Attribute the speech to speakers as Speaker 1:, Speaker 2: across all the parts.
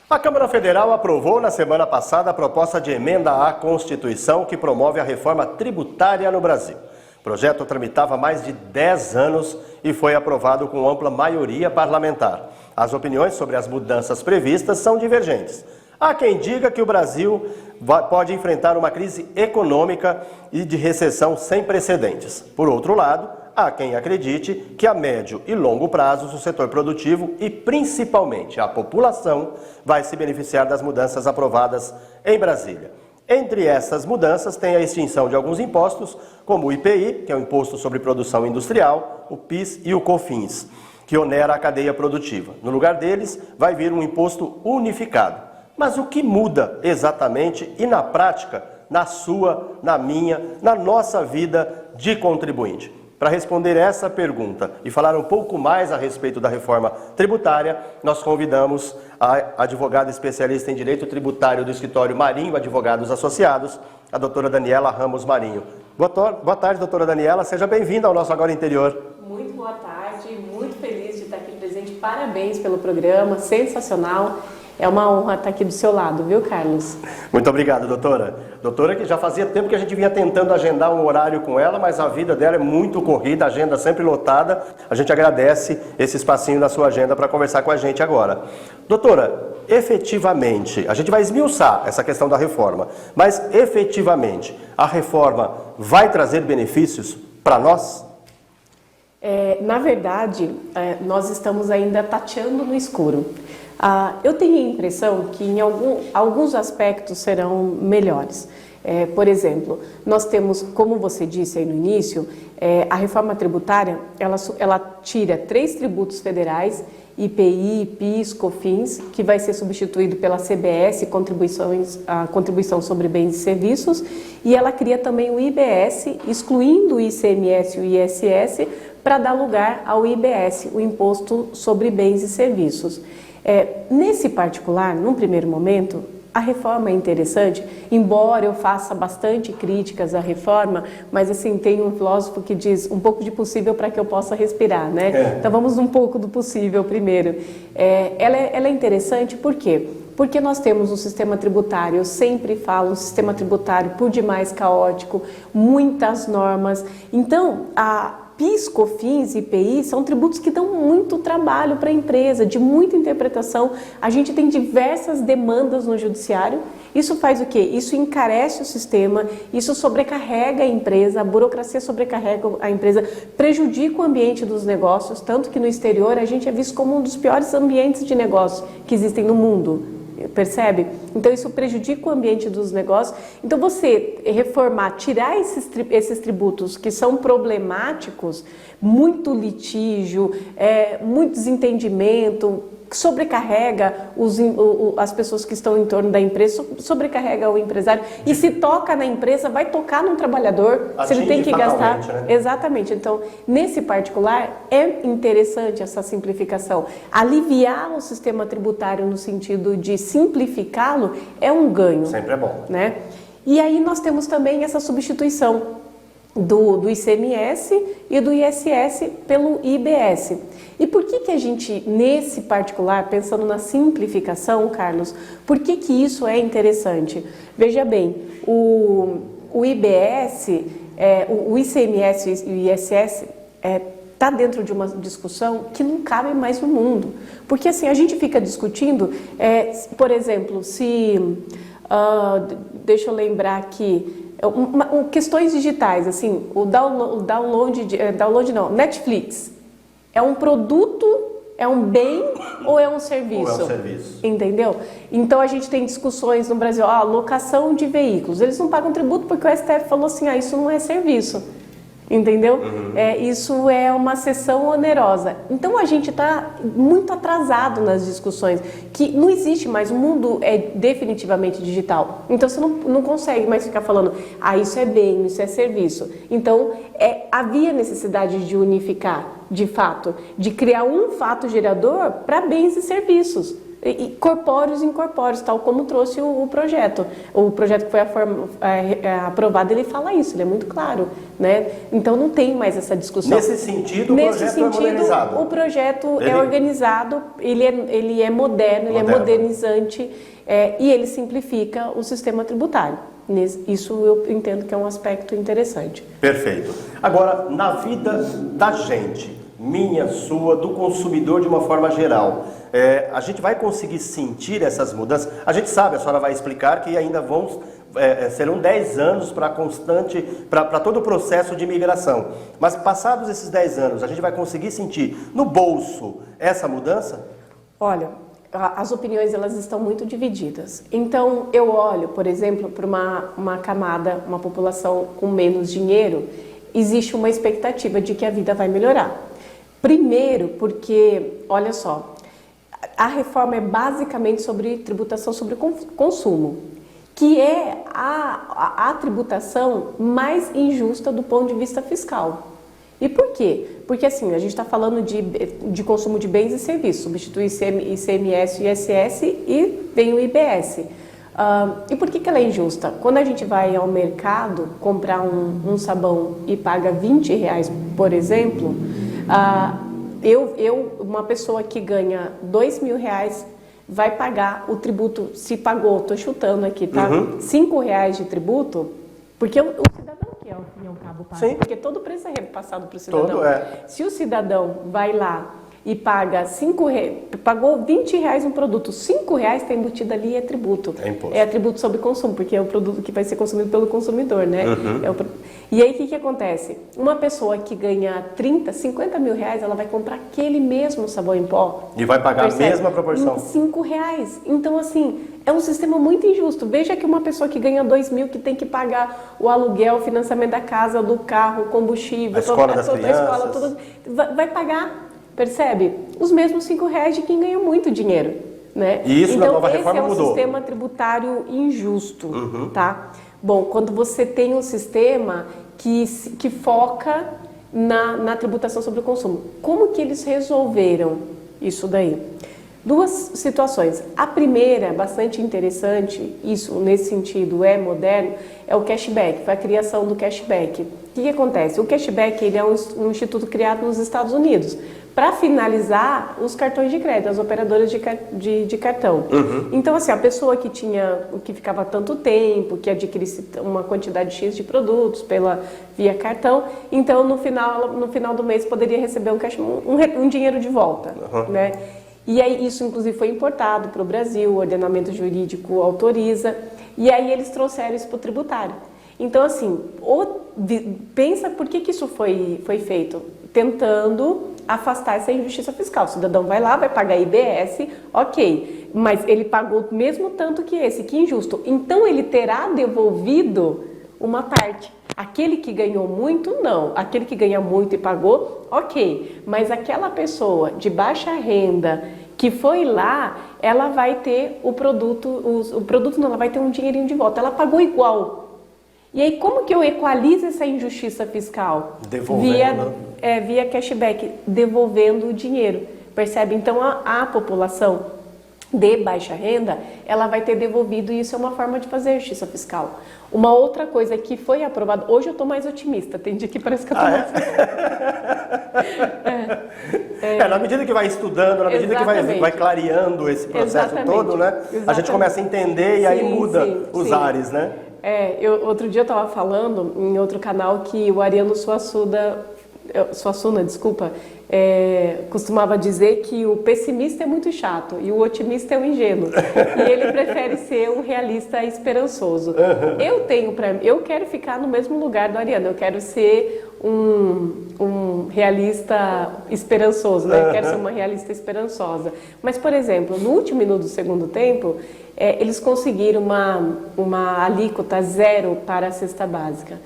Speaker 1: A Câmara Federal aprovou na semana passada a proposta de emenda à Constituição que promove a reforma tributária no Brasil. O projeto tramitava há mais de 10 anos e foi aprovado com ampla maioria parlamentar. As opiniões sobre as mudanças previstas são divergentes. Há quem diga que o Brasil pode enfrentar uma crise econômica e de recessão sem precedentes. Por outro lado, há quem acredite que a médio e longo prazos o setor produtivo e principalmente a população vai se beneficiar das mudanças aprovadas em Brasília. Entre essas mudanças tem a extinção de alguns impostos, como o IPI, que é o Imposto sobre Produção Industrial, o PIS e o COFINS, que onera a cadeia produtiva. No lugar deles, vai vir um imposto unificado. Mas o que muda exatamente e na prática, na sua, na minha, na nossa vida de contribuinte? Para responder essa pergunta e falar um pouco mais a respeito da reforma tributária, nós convidamos a advogada especialista em Direito Tributário do escritório Marinho Advogados Associados, a doutora Daniela Ramos Marinho. Boa tarde, doutora Daniela, seja bem-vinda ao nosso Agora Interior.
Speaker 2: Muito boa tarde, muito feliz de estar aqui presente, parabéns pelo programa, sensacional. É uma honra estar aqui do seu lado, viu, Carlos?
Speaker 1: Muito obrigado, doutora. Doutora, que já fazia tempo que a gente vinha tentando agendar um horário com ela, mas a vida dela é muito corrida, a agenda sempre lotada. A gente agradece esse espacinho na sua agenda para conversar com a gente agora. Doutora, efetivamente, a gente vai esmiuçar essa questão da reforma, mas efetivamente, a reforma vai trazer benefícios para nós?
Speaker 2: Na verdade, nós estamos ainda tateando no escuro. Eu tenho a impressão que em alguns aspectos serão melhores. Por exemplo, nós temos, como você disse aí no início, a reforma tributária, ela tira 3 tributos federais, IPI, PIS, COFINS, que vai ser substituído pela CBS, a Contribuição sobre Bens e Serviços, e ela cria também o IBS, excluindo o ICMS e o ISS, para dar lugar ao IBS, o Imposto sobre Bens e Serviços. Nesse particular, num primeiro momento, a reforma é interessante, embora eu faça bastante críticas à reforma, mas assim, tem um filósofo que diz um pouco de possível para que eu possa respirar, né? Então vamos um pouco do possível primeiro. Ela é interessante por quê? Porque nós temos um sistema tributário, eu sempre falo, um sistema tributário por demais caótico, muitas normas. Então, PIS, COFINS e IPI são tributos que dão muito trabalho para a empresa, de muita interpretação. A gente tem diversas demandas no judiciário. Isso faz o quê? Isso encarece o sistema, isso sobrecarrega a empresa, a burocracia sobrecarrega a empresa, prejudica o ambiente dos negócios, tanto que no exterior a gente é visto como um dos piores ambientes de negócio que existem no mundo. Percebe? Então isso prejudica o ambiente dos negócios. Então você reformar, tirar esses tributos que são problemáticos, muito litígio, muito desentendimento, sobrecarrega as pessoas que estão em torno da empresa, sobrecarrega o empresário e se toca na empresa, vai tocar no trabalhador, se ele tem que gastar. Né? Exatamente. Então, nesse particular, é interessante essa simplificação. Aliviar o sistema tributário no sentido de simplificá-lo é um ganho.
Speaker 1: Sempre é bom.
Speaker 2: Né? E aí nós temos também essa substituição do ICMS e do ISS pelo IBS. E por que a gente, nesse particular, pensando na simplificação, Carlos, por que isso é interessante? Veja bem, o IBS, o ICMS e o ISS está dentro de uma discussão que não cabe mais no mundo. Porque assim, a gente fica discutindo, por exemplo, deixa eu lembrar aqui, questões digitais, assim, Netflix é um produto, é um bem ou é um serviço?
Speaker 1: Ou é um serviço.
Speaker 2: Entendeu? Então a gente tem discussões no Brasil, locação de veículos, eles não pagam tributo porque o STF falou assim, isso não é serviço. Entendeu? Isso é uma seção onerosa. Então a gente está muito atrasado nas discussões, que não existe mais, o mundo é definitivamente digital. Então você não consegue mais ficar falando, isso é bem, isso é serviço. Então havia necessidade de unificar, de fato, de criar um fato gerador para bens e serviços. corpóreos e incorpóreos, tal como trouxe o projeto. O projeto que foi aprovado, ele fala isso, ele é muito claro, né? Então não tem mais essa discussão.
Speaker 1: Nesse sentido, o projeto é modernizado.
Speaker 2: O projeto é organizado, ele é moderno, ele é modernizante e ele simplifica o sistema tributário. Isso eu entendo que é um aspecto interessante.
Speaker 1: Perfeito. Agora, na vida da gente, minha, sua, do consumidor de uma forma geral, a gente vai conseguir sentir essas mudanças? A gente sabe, a senhora vai explicar que ainda serão 10 anos para todo o processo de migração. Mas passados esses 10 anos, a gente vai conseguir sentir no bolso essa mudança?
Speaker 2: Olha, as opiniões elas estão muito divididas. Então, eu olho, por exemplo, para uma camada, uma população com menos dinheiro, existe uma expectativa de que a vida vai melhorar. Primeiro, porque, olha só, a reforma é basicamente sobre tributação sobre consumo, que é a tributação mais injusta do ponto de vista fiscal. E por quê? Porque assim, a gente está falando de consumo de bens e serviços, substitui ICMS e ISS e vem o IBS. E por que ela é injusta? Quando a gente vai ao mercado comprar um sabão e paga R$20, por exemplo, uma pessoa que ganha R$2.000 vai pagar o tributo, se pagou, estou chutando aqui, tá? R$5 de tributo, porque o cidadão que é o cabo paga. Sim. Porque todo o preço é repassado para o cidadão. Se o cidadão vai lá e paga R$5, pagou R$20 um produto, R$5 está embutido ali, é tributo.
Speaker 1: É imposto.
Speaker 2: É tributo sobre consumo, porque é o produto que vai ser consumido pelo consumidor, né? E aí, o que acontece? Uma pessoa que ganha 30, 50 mil reais, ela vai comprar aquele mesmo sabão em pó.
Speaker 1: E vai pagar a mesma proporção.
Speaker 2: R$5. Então, assim, é um sistema muito injusto. Veja que uma pessoa que ganha 2 mil, que tem que pagar o aluguel, o financiamento da casa, do carro, o combustível,
Speaker 1: a escola das crianças,
Speaker 2: tudo, vai pagar, percebe? Os mesmos R$5 de quem ganha muito dinheiro, né?
Speaker 1: E isso na nova reforma mudou.
Speaker 2: Esse é um sistema tributário injusto, tá? Bom, quando você tem um sistema que foca na tributação sobre o consumo. Como que eles resolveram isso daí? Duas situações. A primeira, bastante interessante, isso nesse sentido é moderno, é o cashback, foi a criação do cashback. O que acontece? O cashback ele é um instituto criado nos Estados Unidos para finalizar os cartões de crédito, as operadoras de cartão. Então, assim, a pessoa que ficava tanto tempo, que adquirisse uma quantidade X de produtos via cartão, então no final do mês poderia receber um dinheiro de volta, né? E aí isso inclusive foi importado para o Brasil, o ordenamento jurídico autoriza, e aí eles trouxeram isso para o tributário. Então assim, pensa por que isso foi feito, tentando afastar essa injustiça fiscal. O cidadão vai lá, vai pagar IBS, ok, mas ele pagou o mesmo tanto que esse, que injusto. Então ele terá devolvido uma parte. Aquele que ganhou muito, não. Aquele que ganha muito e pagou, ok. Mas aquela pessoa de baixa renda que foi lá, ela vai ter o produto não, ela vai ter um dinheirinho de volta. Ela pagou igual. E aí, como que eu equalizo essa injustiça fiscal?
Speaker 1: Devolvendo.
Speaker 2: Via cashback, devolvendo o dinheiro. Percebe? Então, a população de baixa renda, ela vai ter devolvido, e isso é uma forma de fazer justiça fiscal. Uma outra coisa que foi aprovada, hoje eu estou mais otimista, tem dia que parece que eu estou mais...
Speaker 1: Na medida que vai estudando, na medida que vai clareando esse processo todo, né? A gente começa a entender e aí muda os ares, né?
Speaker 2: Outro dia eu estava falando em outro canal que o Ariano Suassuna, costumava dizer que o pessimista é muito chato e o otimista é um ingênuo. E ele prefere ser um realista esperançoso. Eu quero ficar no mesmo lugar do Ariano, eu quero ser um realista esperançoso, né? Eu quero ser uma realista esperançosa. Mas, por exemplo, no último minuto do segundo tempo, eles conseguiram uma alíquota zero para a cesta básica.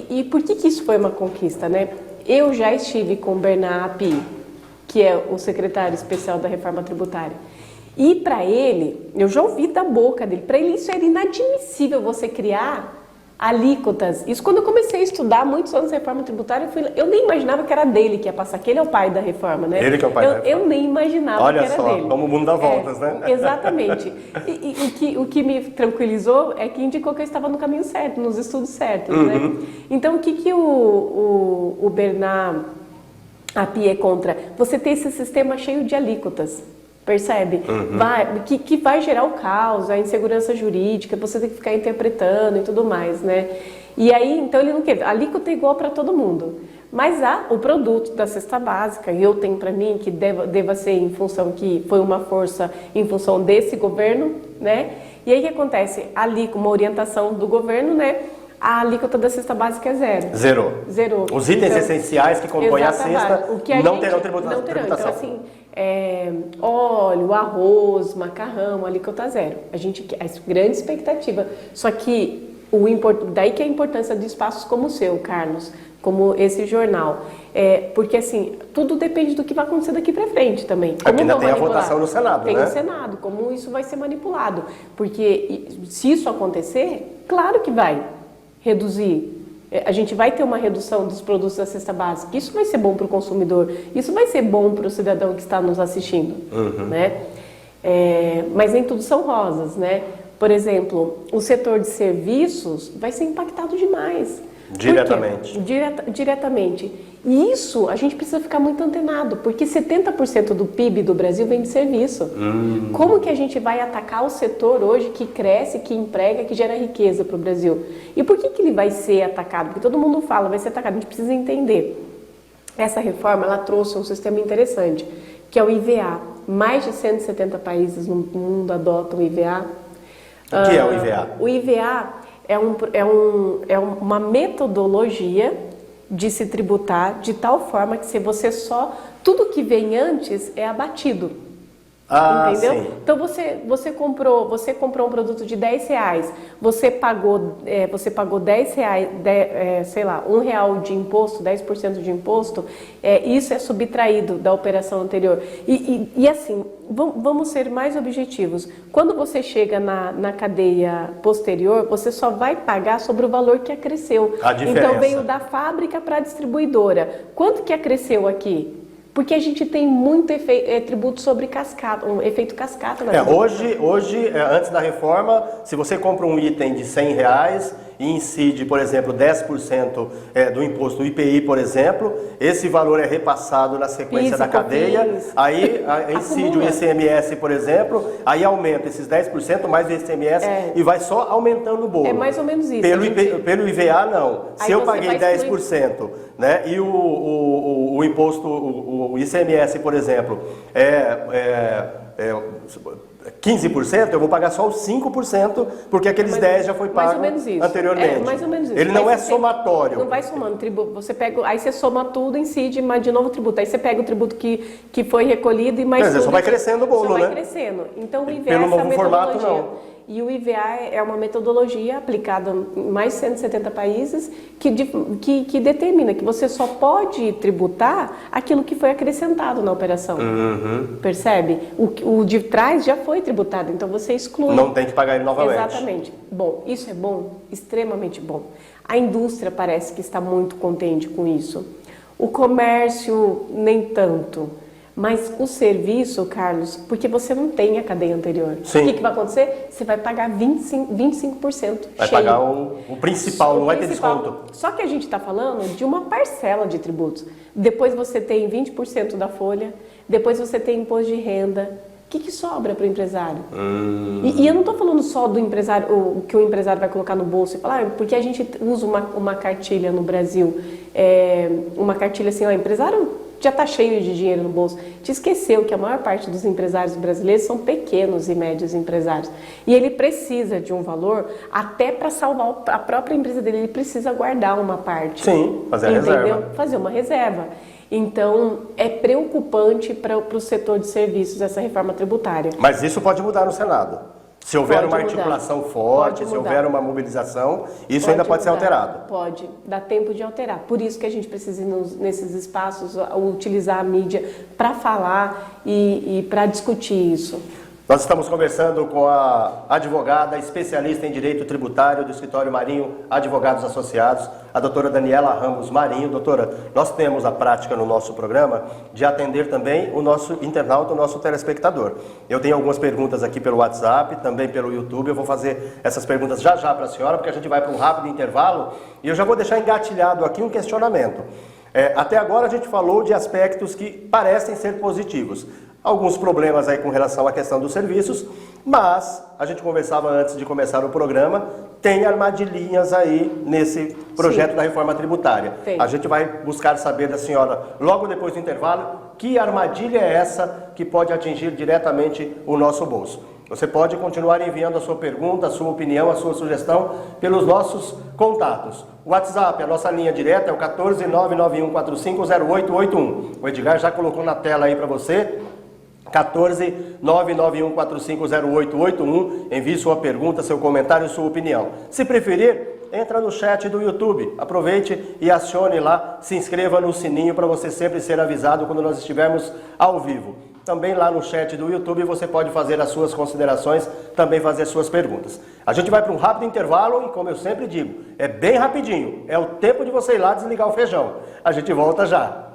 Speaker 2: E por que isso foi uma conquista, né? Eu já estive com o Bernard Api, que é o secretário especial da reforma tributária. E para ele, eu já ouvi da boca dele, para ele isso era inadmissível você criar alíquotas. Isso quando eu comecei a estudar muitos anos de reforma tributária, eu nem imaginava que era dele que ia passar, que ele é o pai da reforma, né?
Speaker 1: Ele que é o pai da reforma.
Speaker 2: Eu nem imaginava
Speaker 1: Olha
Speaker 2: que era
Speaker 1: só,
Speaker 2: dele.
Speaker 1: como o mundo dá voltas, né?
Speaker 2: Exatamente. O que me tranquilizou é que indicou que eu estava no caminho certo, nos estudos certos, né? Então, o que o Bernard Api é contra? Você ter esse sistema cheio de alíquotas. Percebe? Que vai gerar o caos, a insegurança jurídica, você tem que ficar interpretando e tudo mais, né? E aí, então ele não quer. A alíquota é igual para todo mundo. Mas há o produto da cesta básica, e eu tenho para mim que deva ser em função que foi uma força em função desse governo, né? E aí o que acontece? Ali, com uma orientação do governo, né? A alíquota da cesta básica é zero. Zerou.
Speaker 1: Os itens essenciais que compõem a cesta não terão tributação.
Speaker 2: Não terão. Então, assim, óleo, arroz, macarrão, alíquota zero. A grande expectativa. Só que daí que é a importância de espaços como o seu, Carlos, como esse jornal. Porque, assim, tudo depende do que vai acontecer daqui para frente também.
Speaker 1: Como ainda tem a votação no Senado,
Speaker 2: né? Tem
Speaker 1: no
Speaker 2: Senado, como isso vai ser manipulado. Porque se isso acontecer, claro que vai reduzir. A gente vai ter uma redução dos produtos da cesta básica. Isso vai ser bom para o consumidor. Isso vai ser bom para o cidadão que está nos assistindo, né? Mas nem tudo são rosas, né? Por exemplo, o setor de serviços vai ser impactado demais.
Speaker 1: Diretamente.
Speaker 2: Diretamente. E isso a gente precisa ficar muito antenado, porque 70% do PIB do Brasil vem de serviço. Como que a gente vai atacar o setor hoje que cresce, que emprega, que gera riqueza para o Brasil? E por que ele vai ser atacado? Porque todo mundo fala, vai ser atacado. A gente precisa entender. Essa reforma, ela trouxe um sistema interessante, que é o IVA. Mais de 170 países no mundo adotam o IVA.
Speaker 1: O que é o IVA?
Speaker 2: O IVA é uma metodologia de se tributar de tal forma que se você tudo que vem antes é abatido. Entendeu?
Speaker 1: Sim.
Speaker 2: Então você comprou um produto de R$10, você pagou R$10, sei lá, R$1 de imposto, 10% de imposto, isso é subtraído da operação anterior. E assim, vamos ser mais objetivos. Quando você chega na cadeia posterior, você só vai pagar sobre o valor que acresceu.
Speaker 1: A diferença.
Speaker 2: Então veio da fábrica para a distribuidora. Quanto que acresceu aqui? Porque a gente tem muito tributo sobre cascata, um efeito cascata.
Speaker 1: Hoje, antes da reforma, se você compra um item de R$100 e incide, por exemplo, 10% do imposto do IPI, por exemplo, esse valor é repassado na sequência da cadeia, aí incide o ICMS, por exemplo, aí aumenta esses 10% mais o ICMS e vai só aumentando o bolo.
Speaker 2: É mais ou menos isso.
Speaker 1: Pelo IVA, não.
Speaker 2: Aí
Speaker 1: se eu paguei 10%, né, e o imposto, o ICMS, por exemplo, 15%, eu vou pagar só os 5%, porque aqueles 10% já foi pago anteriormente.
Speaker 2: Mais ou menos isso.
Speaker 1: Ele não é somatório.
Speaker 2: Não vai somando. Você pega, aí você soma tudo, incide, mas de novo tributo. Aí você pega o tributo que foi recolhido e mais tudo.
Speaker 1: Só vai crescendo o bolo,
Speaker 2: só
Speaker 1: né?
Speaker 2: vai crescendo. Então o IVA
Speaker 1: Pelo novo formato, não.
Speaker 2: E o IVA é uma metodologia aplicada em mais de 170 países que determina que você só pode tributar aquilo que foi acrescentado na operação. Percebe? O de trás já foi tributado, então você exclui.
Speaker 1: Não tem que pagar ele novamente.
Speaker 2: Exatamente. Bom, isso é bom, extremamente bom. A indústria parece que está muito contente com isso. O comércio, nem tanto. Mas o serviço, Carlos, porque você não tem a cadeia anterior.
Speaker 1: Sim.
Speaker 2: O que vai acontecer? Você vai pagar 25%
Speaker 1: Vai
Speaker 2: cheio.
Speaker 1: pagar o principal, não vai ter desconto.
Speaker 2: Só que a gente está falando de uma parcela de tributos. Depois você tem 20% da folha, depois você tem imposto de renda. O que sobra para o empresário? E eu não estou falando só do empresário, o que o empresário vai colocar no bolso e falar, porque a gente usa uma cartilha no Brasil, uma cartilha assim, o empresário já está cheio de dinheiro no bolso. Te esqueceu que a maior parte dos empresários brasileiros são pequenos e médios empresários. E ele precisa de um valor até para salvar a própria empresa dele. Ele precisa guardar uma parte.
Speaker 1: Sim, fazer a reserva.
Speaker 2: Fazer uma reserva. Então, é preocupante para o setor de serviços essa reforma tributária.
Speaker 1: Mas isso pode mudar no Senado. Se houver uma articulação forte, se houver uma mobilização, isso ainda pode ser alterado.
Speaker 2: Pode, dá tempo de alterar. Por isso que a gente precisa, nesses espaços, utilizar a mídia para falar e para discutir isso.
Speaker 1: Nós estamos conversando com a advogada especialista em direito tributário do Escritório Marinho Advogados Associados, a doutora Daniela Ramos Marinho. Doutora, nós temos a prática no nosso programa de atender também o nosso internauta, o nosso telespectador. Eu tenho algumas perguntas aqui pelo WhatsApp, também pelo YouTube. Eu vou fazer essas perguntas já para a senhora, porque a gente vai para um rápido intervalo e eu já vou deixar engatilhado aqui um questionamento. Até agora a gente falou de aspectos que parecem ser positivos. Alguns problemas aí com relação à questão dos serviços, mas a gente conversava antes de começar o programa, tem armadilhinhas aí nesse projeto da reforma tributária.
Speaker 2: Tem.
Speaker 1: A gente vai buscar saber da senhora, logo depois do intervalo, que armadilha é essa que pode atingir diretamente o nosso bolso. Você pode continuar enviando a sua pergunta, a sua opinião, a sua sugestão pelos nossos contatos. O WhatsApp, a nossa linha direta é o 14991450881. O Edgar já colocou na tela aí para você. 14991450881. Envie sua pergunta, seu comentário, sua opinião. Se preferir, entra no chat do YouTube. Aproveite e acione lá, se inscreva no sininho para você sempre ser avisado quando nós estivermos ao vivo. Também lá no chat do YouTube você pode fazer as suas considerações, também fazer as suas perguntas. A gente vai para um rápido intervalo e, como eu sempre digo, é bem rapidinho. É o tempo de você ir lá desligar o feijão. A gente volta já.